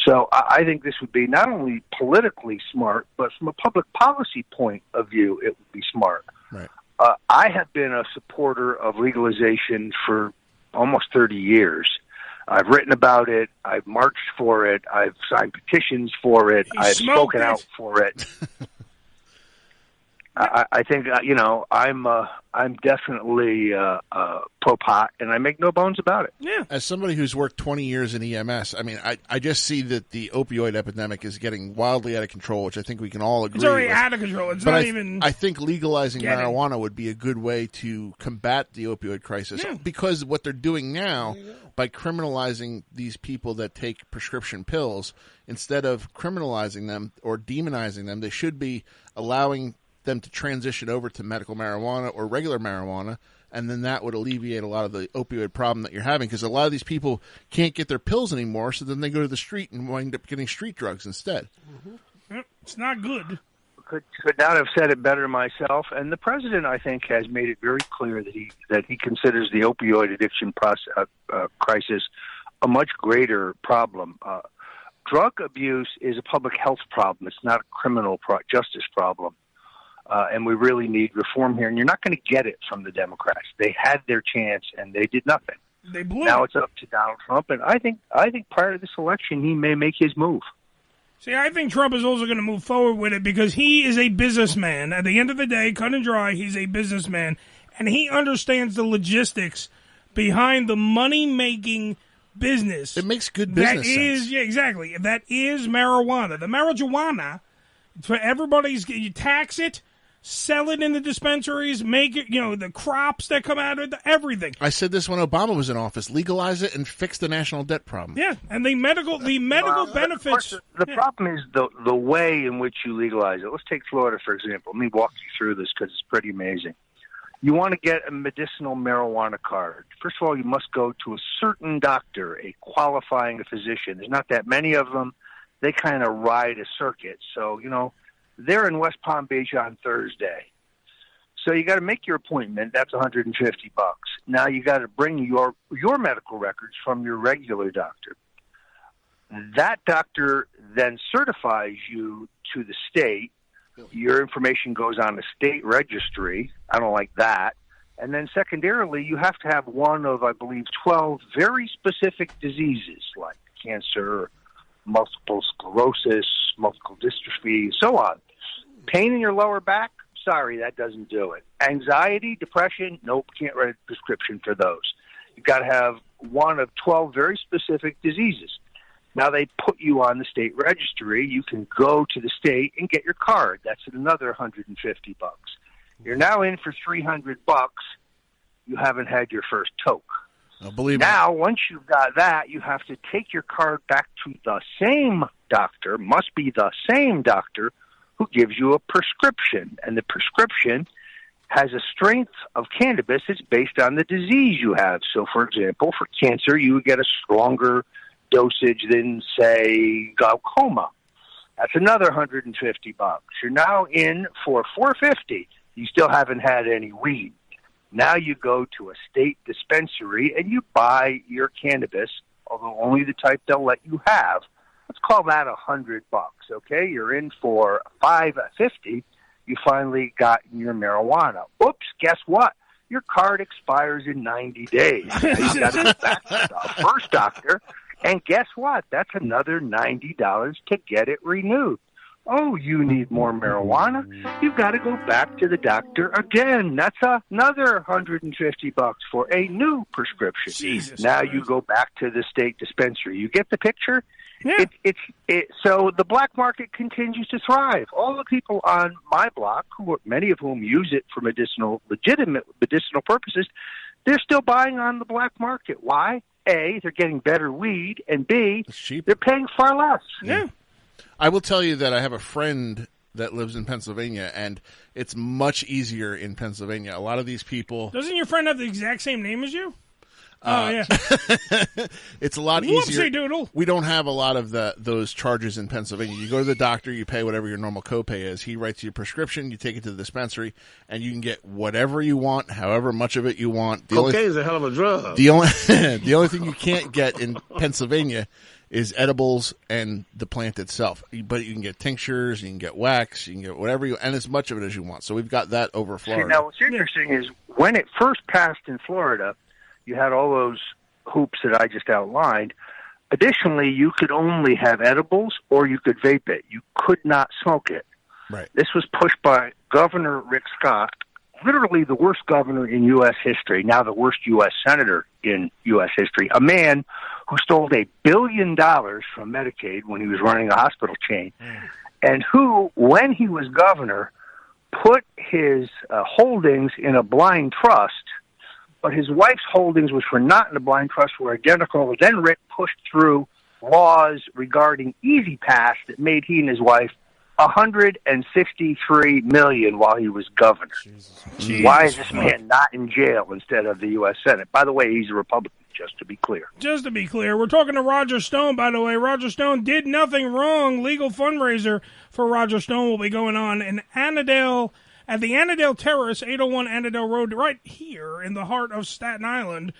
So I think this would be not only politically smart, but from a public policy point of view, it would be smart. Right. I have been a supporter of legalization for almost 30 years. I've written about it. I've marched for it. I've signed petitions for it. I've spoken out for it. I think I'm definitely pro pot, and I make no bones about it. Yeah. As somebody who's worked 20 years in EMS, I mean, I just see that the opioid epidemic is getting wildly out of control, which I think we can all agree It's already with. out of control. It's But not even. I think legalizing getting- marijuana would be a good way to combat the opioid crisis, Yeah. because what they're doing now by criminalizing these people that take prescription pills, instead of criminalizing them or demonizing them, they should be allowing them to transition over to medical marijuana or regular marijuana, and then that would alleviate a lot of the opioid problem that you're having, because a lot of these people can't get their pills anymore, so then they go to the street and wind up getting street drugs instead. Yep, it's not good. Could not have said it better myself. And the president, I think, has made it very clear that he considers the opioid addiction crisis a much greater problem. Drug abuse is a public health problem. It's not a criminal justice problem. And we really need reform here. And you're not going to get it from the Democrats. They had their chance, and they did nothing. They blew Now it. it's up to Donald Trump. And I think prior to this election, he may make his move. See, I think Trump is also going to move forward with it because he is a businessman. At the end of the day, cut and dry, he's a businessman. And he understands the logistics behind the money-making business. It makes good business sense. Yeah, exactly. That is marijuana. The marijuana, for everybody's, you tax it, sell it in the dispensaries, make it, the crops that come out of it, everything. I said this when Obama was in office: legalize it and fix the national debt problem. Yeah, and the medical benefits. The problem is the way in which you legalize it. Let's take Florida, for example. Let me walk you through this because it's pretty amazing. You want to get a medicinal marijuana card. First of all, you must go to a certain doctor, a qualifying physician. There's not that many of them. They kind of ride a circuit. So, they're in West Palm Beach on Thursday. So you got to make your appointment. That's $150. Now you got to bring your medical records from your regular doctor. That doctor then certifies you to the state. Your information goes on the state registry. I don't like that. And then secondarily, you have to have one of, I believe, 12 very specific diseases like cancer, multiple sclerosis, multiple dystrophy, and so on. Pain in your lower back? Sorry, that doesn't do it. Anxiety, depression? Nope, can't write a prescription for those. You've got to have one of 12 very specific diseases. Now they put you on the state registry. You can go to the state and get your card. That's another $150. You're now in for $300. You haven't had your first toke. Now, once you've got that, you have to take your card back to the same doctor, must be the same doctor, who gives you a prescription. And the prescription has a strength of cannabis that's based on the disease you have. So, for example, for cancer, you would get a stronger dosage than, say, glaucoma. That's another $150. You're now in for $450. You still haven't had any weed. Now you go to a state dispensary and you buy your cannabis, although only the type they'll let you have, Let's call that $100. Okay, you're in for $5.50. You finally got your marijuana. Oops, guess what? Your card expires in 90 days. Now you got to go back to the first doctor, and guess what? That's another $90 to get it renewed. Oh, you need more marijuana? You've got to go back to the doctor again. That's another $150 for a new prescription. Jesus now Christ. You go back to the state dispensary. You get the picture? Yeah. So the black market continues to thrive. All the people on my block, many of whom use it for legitimate medicinal purposes, they're still buying on the black market. Why? A, they're getting better weed, and B, they're paying far less. Yeah. I will tell you that I have a friend that lives in Pennsylvania, and it's much easier in Pennsylvania. A lot of these people... Doesn't your friend have the exact same name as you? Yeah. It's a lot Whoopsie easier. doodle. We don't have a lot of those charges in Pennsylvania. You go to the doctor, you pay whatever your normal copay is. He writes you a prescription, you take it to the dispensary, and you can get whatever you want, however much of it you want. Cocaine's a hell of a drug. The only thing you can't get in Pennsylvania is edibles and the plant itself. But you can get tinctures, you can get wax, you can get whatever and as much of it as you want. So we've got that over Florida. See, now what's interesting is when it first passed in Florida, you had all those hoops that I just outlined. Additionally, you could only have edibles or you could vape it. You could not smoke it. Right. This was pushed by Governor Rick Scott, literally the worst governor in U.S. history, now the worst U.S. senator in U.S. history, a man who stole $1 billion from Medicaid when he was running a hospital chain, and who, when he was governor, put his holdings in a blind trust, but his wife's holdings, which were not in the blind trust, were identical. Then Rick pushed through laws regarding Easy Pass that made he and his wife $163 million while he was governor. Jesus. Why is this man not in jail instead of the U.S. Senate? By the way, he's a Republican, just to be clear. Just to be clear, we're talking to Roger Stone, by the way. Roger Stone did nothing wrong. Legal fundraiser for Roger Stone will be going on in Annandale, at the Annandale Terrace, 801 Annandale Road, right here in the heart of Staten Island.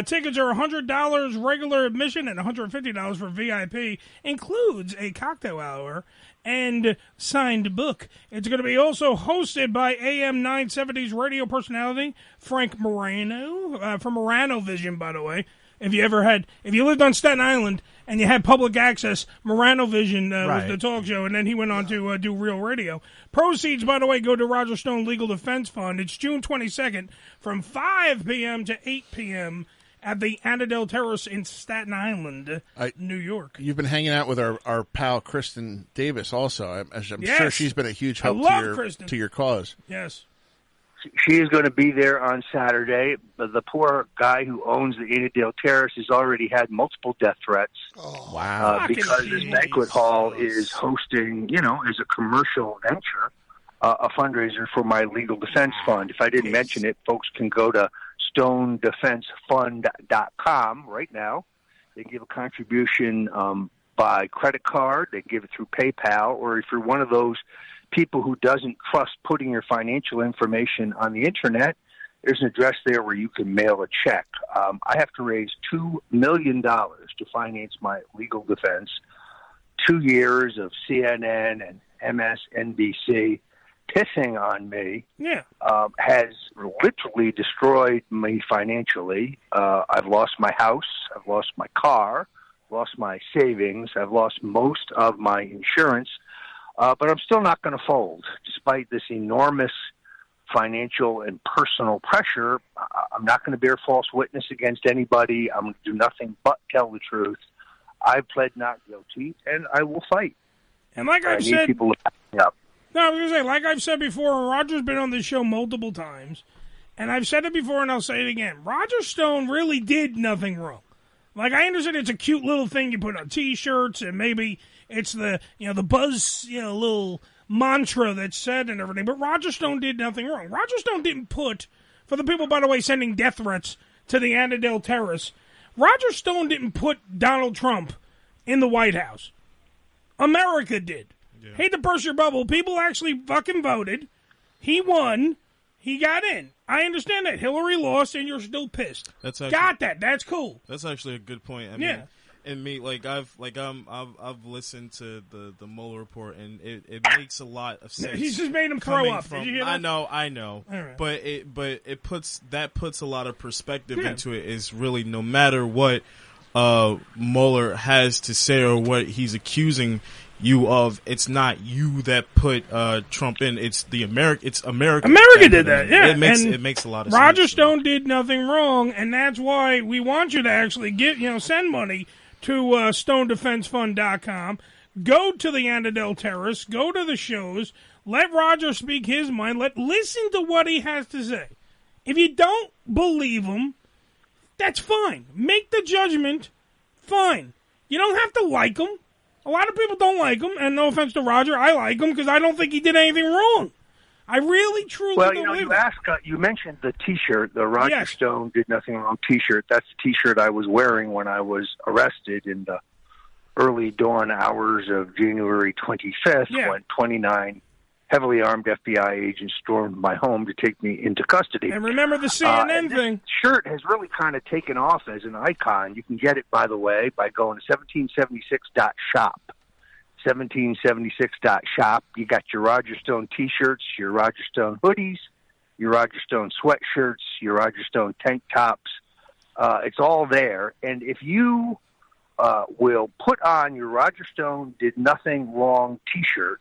Tickets are $100 regular admission and $150 for VIP. Includes a cocktail hour and signed book. It's going to be also hosted by AM 970's radio personality Frank Morano from Morano Vision, by the way. If you lived on Staten Island and you had public access, Morano Vision was the talk show, and then he went on to do Real Radio. Proceeds, by the way, go to Roger Stone Legal Defense Fund. It's June 22nd from 5 p.m. to 8 p.m. at the Annandale Terrace in Staten Island, New York. You've been hanging out with our pal Kristen Davis also. I'm Yes. sure she's been a huge help to your cause. Yes. She is going to be there on Saturday. The poor guy who owns the Annandale Terrace has already had multiple death threats. Wow. Because this banquet hall is hosting, as a commercial venture, a fundraiser for my legal defense fund. If I didn't mention it, folks can go to stonedefensefund.com right now. They give a contribution by credit card. They give it through PayPal. Or if you're one of those people who doesn't trust putting your financial information on the Internet, there's an address there where you can mail a check. I have to raise $2 million to finance my legal defense. 2 years of CNN and MSNBC pissing on me has literally destroyed me financially. I've lost my house. I've lost my car. Lost my savings. I've lost most of my insurance. But I'm still not going to fold. Despite this enormous financial and personal pressure, I'm not going to bear false witness against anybody. I'm going to do nothing but tell the truth. I've pled not guilty, and I will fight. And like I've need said, people to back me up. No, I was going to say, like I've said before, Roger's been on this show multiple times, and I've said it before and I'll say it again. Roger Stone really did nothing wrong. Like, I understand it's a cute little thing you put on T-shirts, and maybe it's the buzz, little mantra that's said and everything, but Roger Stone did nothing wrong. Roger Stone didn't put, for the people, by the way, sending death threats to the Annandale Terrace, Roger Stone didn't put Donald Trump in the White House. America did. Yeah. Hate to burst your bubble. People actually fucking voted. He won. He got in. I understand that. Hillary lost, and you're still pissed. That's actually, got that. That's cool. That's actually a good point. I mean, and me, I've listened to the Mueller report, and it makes a lot of sense. He's just made him throw up. Did you hear that? I know. Right. But it puts a lot of perspective into it. Is really no matter what Mueller has to say or what he's accusing you of, it's not you that put Trump in. It's America. America did that. Yeah, it makes a lot of sense. Roger Stone did nothing wrong, and that's why we want you to actually send money to StoneDefenseFund.com. Go to the Anadel Terrace. Go to the shows. Let Roger speak his mind. Listen to what he has to say. If you don't believe him, that's fine. Make the judgment. Fine. You don't have to like him. A lot of people don't like him, and no offense to Roger, I like him because I don't think he did anything wrong. I really, truly believe it. You mentioned the T-shirt, the Roger Stone did nothing wrong T-shirt. That's the T-shirt I was wearing when I was arrested in the early dawn hours of January 25th when 29 heavily armed FBI agents stormed my home to take me into custody. And remember the CNN thing. This shirt has really kind of taken off as an icon. You can get it, by the way, by going to 1776.shop. 1776.shop. You got your Roger Stone T-shirts, your Roger Stone hoodies, your Roger Stone sweatshirts, your Roger Stone tank tops. It's all there. And if you will put on your Roger Stone Did Nothing Wrong T-shirt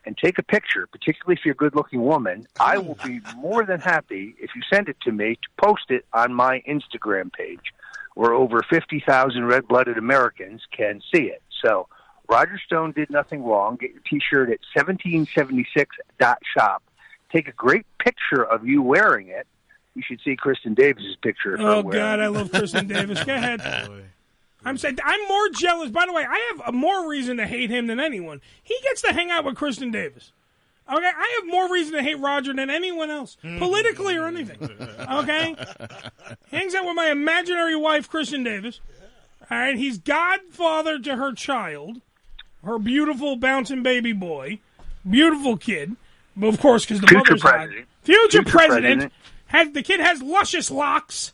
and take a picture, particularly if you're a good-looking woman, I will be more than happy if you send it to me to post it on my Instagram page, where over 50,000 red-blooded Americans can see it. So Roger Stone Did Nothing Wrong. Get your T-shirt at 1776.shop. Take a great picture of you wearing it. You should see Kristen Davis's picture of her wearing it. Oh, God, I love Kristen Davis. Go ahead. I'm more jealous. By the way, I have more reason to hate him than anyone. He gets to hang out with Kristen Davis. Okay, I have more reason to hate Roger than anyone else, politically or anything. Okay, hangs out with my imaginary wife, Kristen Davis. All right, he's godfather to her child, her beautiful bouncing baby boy, beautiful kid. But of course, because the mother's hot. Future president. The kid has luscious locks.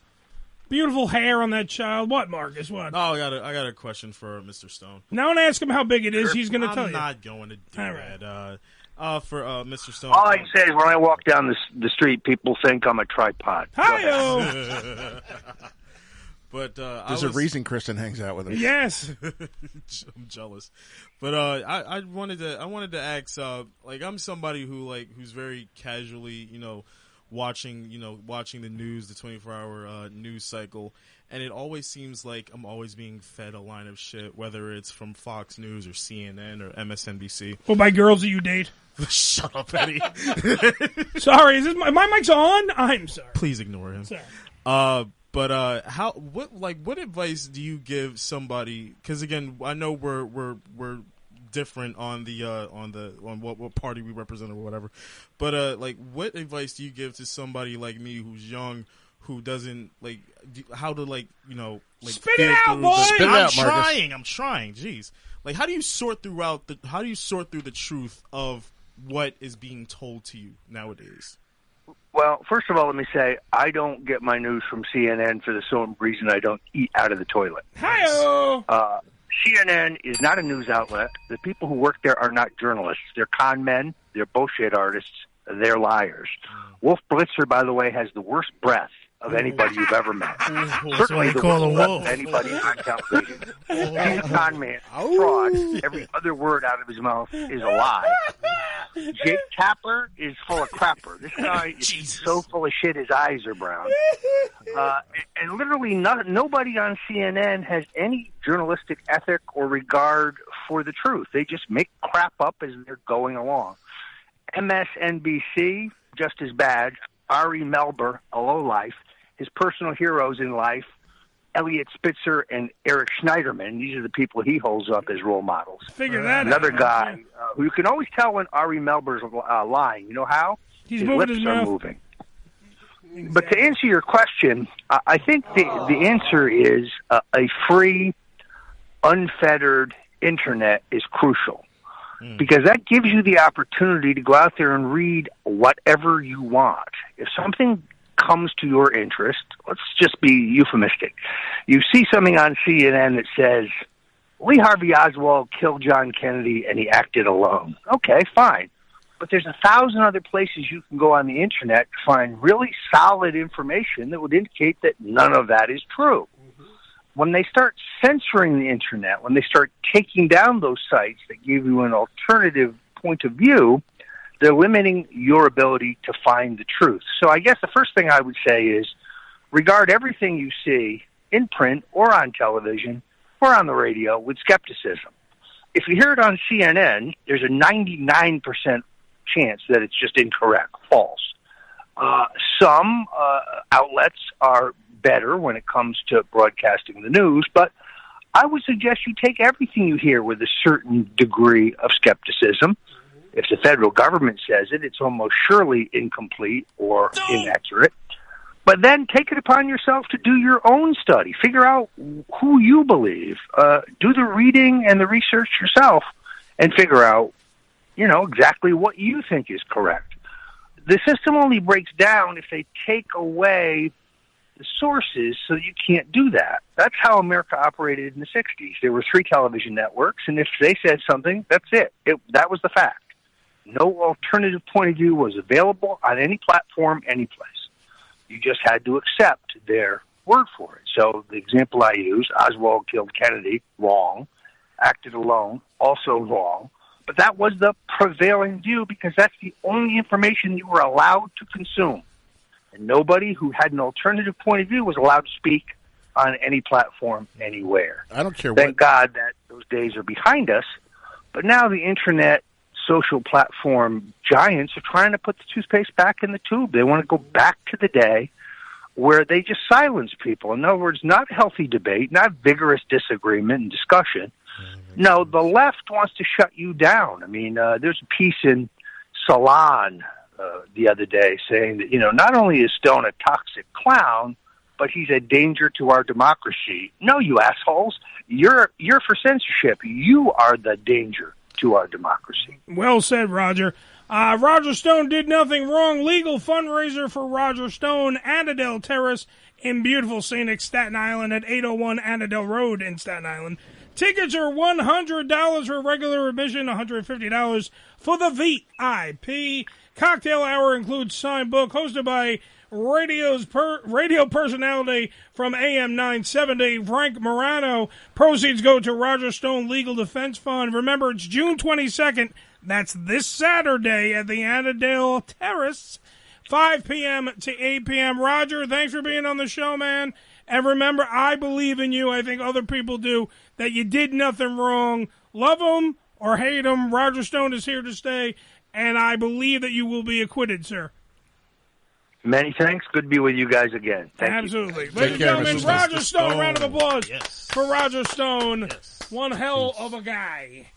Beautiful hair on that child. What, Marcus? What? Oh, I got a question for Mr. Stone. Don't ask him how big it is. He's going to tell you. I'm not going to do that. For Mr. Stone. All I can say is when I walk down the street, people think I'm a tripod. Hi-yo! But there's a reason Kristen hangs out with him. Yes, I'm jealous. But I wanted to ask. I'm somebody who's very casually, watching the news, the 24-hour news cycle, and it always seems like I'm always being fed a line of shit, whether it's from Fox News or CNN or MSNBC. Well, by girls that you date. Shut up, Eddie. Sorry, is this my mic's on? I'm sorry. Please ignore him. Sorry. But what advice do you give somebody? Because again, I know we're different on what party we represent or whatever, but what advice do you give to somebody like me who's young, who doesn't how to spit it out, boy. Spit it out, Marcus. I'm trying. Jeez, how do you sort through the truth of what is being told to you nowadays? Well, first of all, let me say I don't get my news from CNN for the sole reason I don't eat out of the toilet. Hi-yo! CNN is not a news outlet. The people who work there are not journalists. They're con men. They're bullshit artists. They're liars. Wolf Blitzer, by the way, has the worst breath of anybody you've ever met. Certainly the worst breath of anybody on television. He's a con man, fraud. Every other word out of his mouth is a lie. Jake Tapper is full of crapper. This guy is so full of shit his eyes are brown. And literally nobody on CNN has any journalistic ethic or regard for the truth. They just make crap up as they're going along. MSNBC, just as bad. Ari Melber, a lowlife. His personal heroes in life, Elliot Spitzer and Eric Schneiderman. These are the people he holds up as role models. Figure that Another out. guy who you can always tell when Ari Melber's lying. You know how? He's his moving lips his are mouth. moving. Exactly. But to answer your question, I think the answer is a free, unfettered internet is crucial. Because that gives you the opportunity to go out there and read whatever you want. If something comes to your interest, let's just be euphemistic. You see something on CNN that says Lee Harvey Oswald killed John Kennedy and he acted alone. Okay, fine. But there's 1,000 other places you can go on the internet to find really solid information that would indicate that none of that is true. When they start censoring the internet, when they start taking down those sites that give you an alternative point of view, they're limiting your ability to find the truth. So I guess the first thing I would say is regard everything you see in print or on television or on the radio with skepticism. If you hear it on CNN, there's a 99% chance that it's just incorrect, false. Some outlets are better when it comes to broadcasting the news, but I would suggest you take everything you hear with a certain degree of skepticism. If the federal government says it, it's almost surely incomplete or inaccurate. But then take it upon yourself to do your own study. Figure out who you believe. Do the reading and the research yourself and figure out, exactly what you think is correct. The system only breaks down if they take away the sources so you can't do that. That's how America operated in the 60s. There were 3 television networks, and if they said something, that's it. That was the fact. No alternative point of view was available on any platform, any place. You just had to accept their word for it. So the example I use, Oswald killed Kennedy, wrong. Acted alone, also wrong. But that was the prevailing view because that's the only information you were allowed to consume. And nobody who had an alternative point of view was allowed to speak on any platform anywhere. I don't care. Thank God that those days are behind us. But now the internet social platform giants are trying to put the toothpaste back in the tube. They want to go back to the day where they just silence people. In other words, not healthy debate, not vigorous disagreement and discussion. No, the left wants to shut you down. I mean, there's a piece in Salon the other day saying that, not only is Stone a toxic clown, but he's a danger to our democracy. No, you assholes. You're for censorship. You are the danger to our democracy. Well said, Roger. Roger Stone did nothing wrong. Legal fundraiser for Roger Stone, Annandale Terrace in beautiful scenic Staten Island at 801 Annandale Road in Staten Island. Tickets are $100 for regular admission, $150 for the VIP. Cocktail hour includes signed book hosted by radio personality from AM 970, Frank Morano. Proceeds go to Roger Stone Legal Defense Fund. Remember, it's June 22nd. That's this Saturday at the Annandale Terrace, 5 p.m. to 8 p.m. Roger, thanks for being on the show, man. And remember, I believe in you. I think other people do. That you did nothing wrong. Love him or hate him, Roger Stone is here to stay. And I believe that you will be acquitted, sir. Many thanks. Good to be with you guys again. Thank Absolutely. you. Ladies and gentlemen, Roger Stone. Round of applause Yes. for Roger Stone. Yes. One hell of a guy.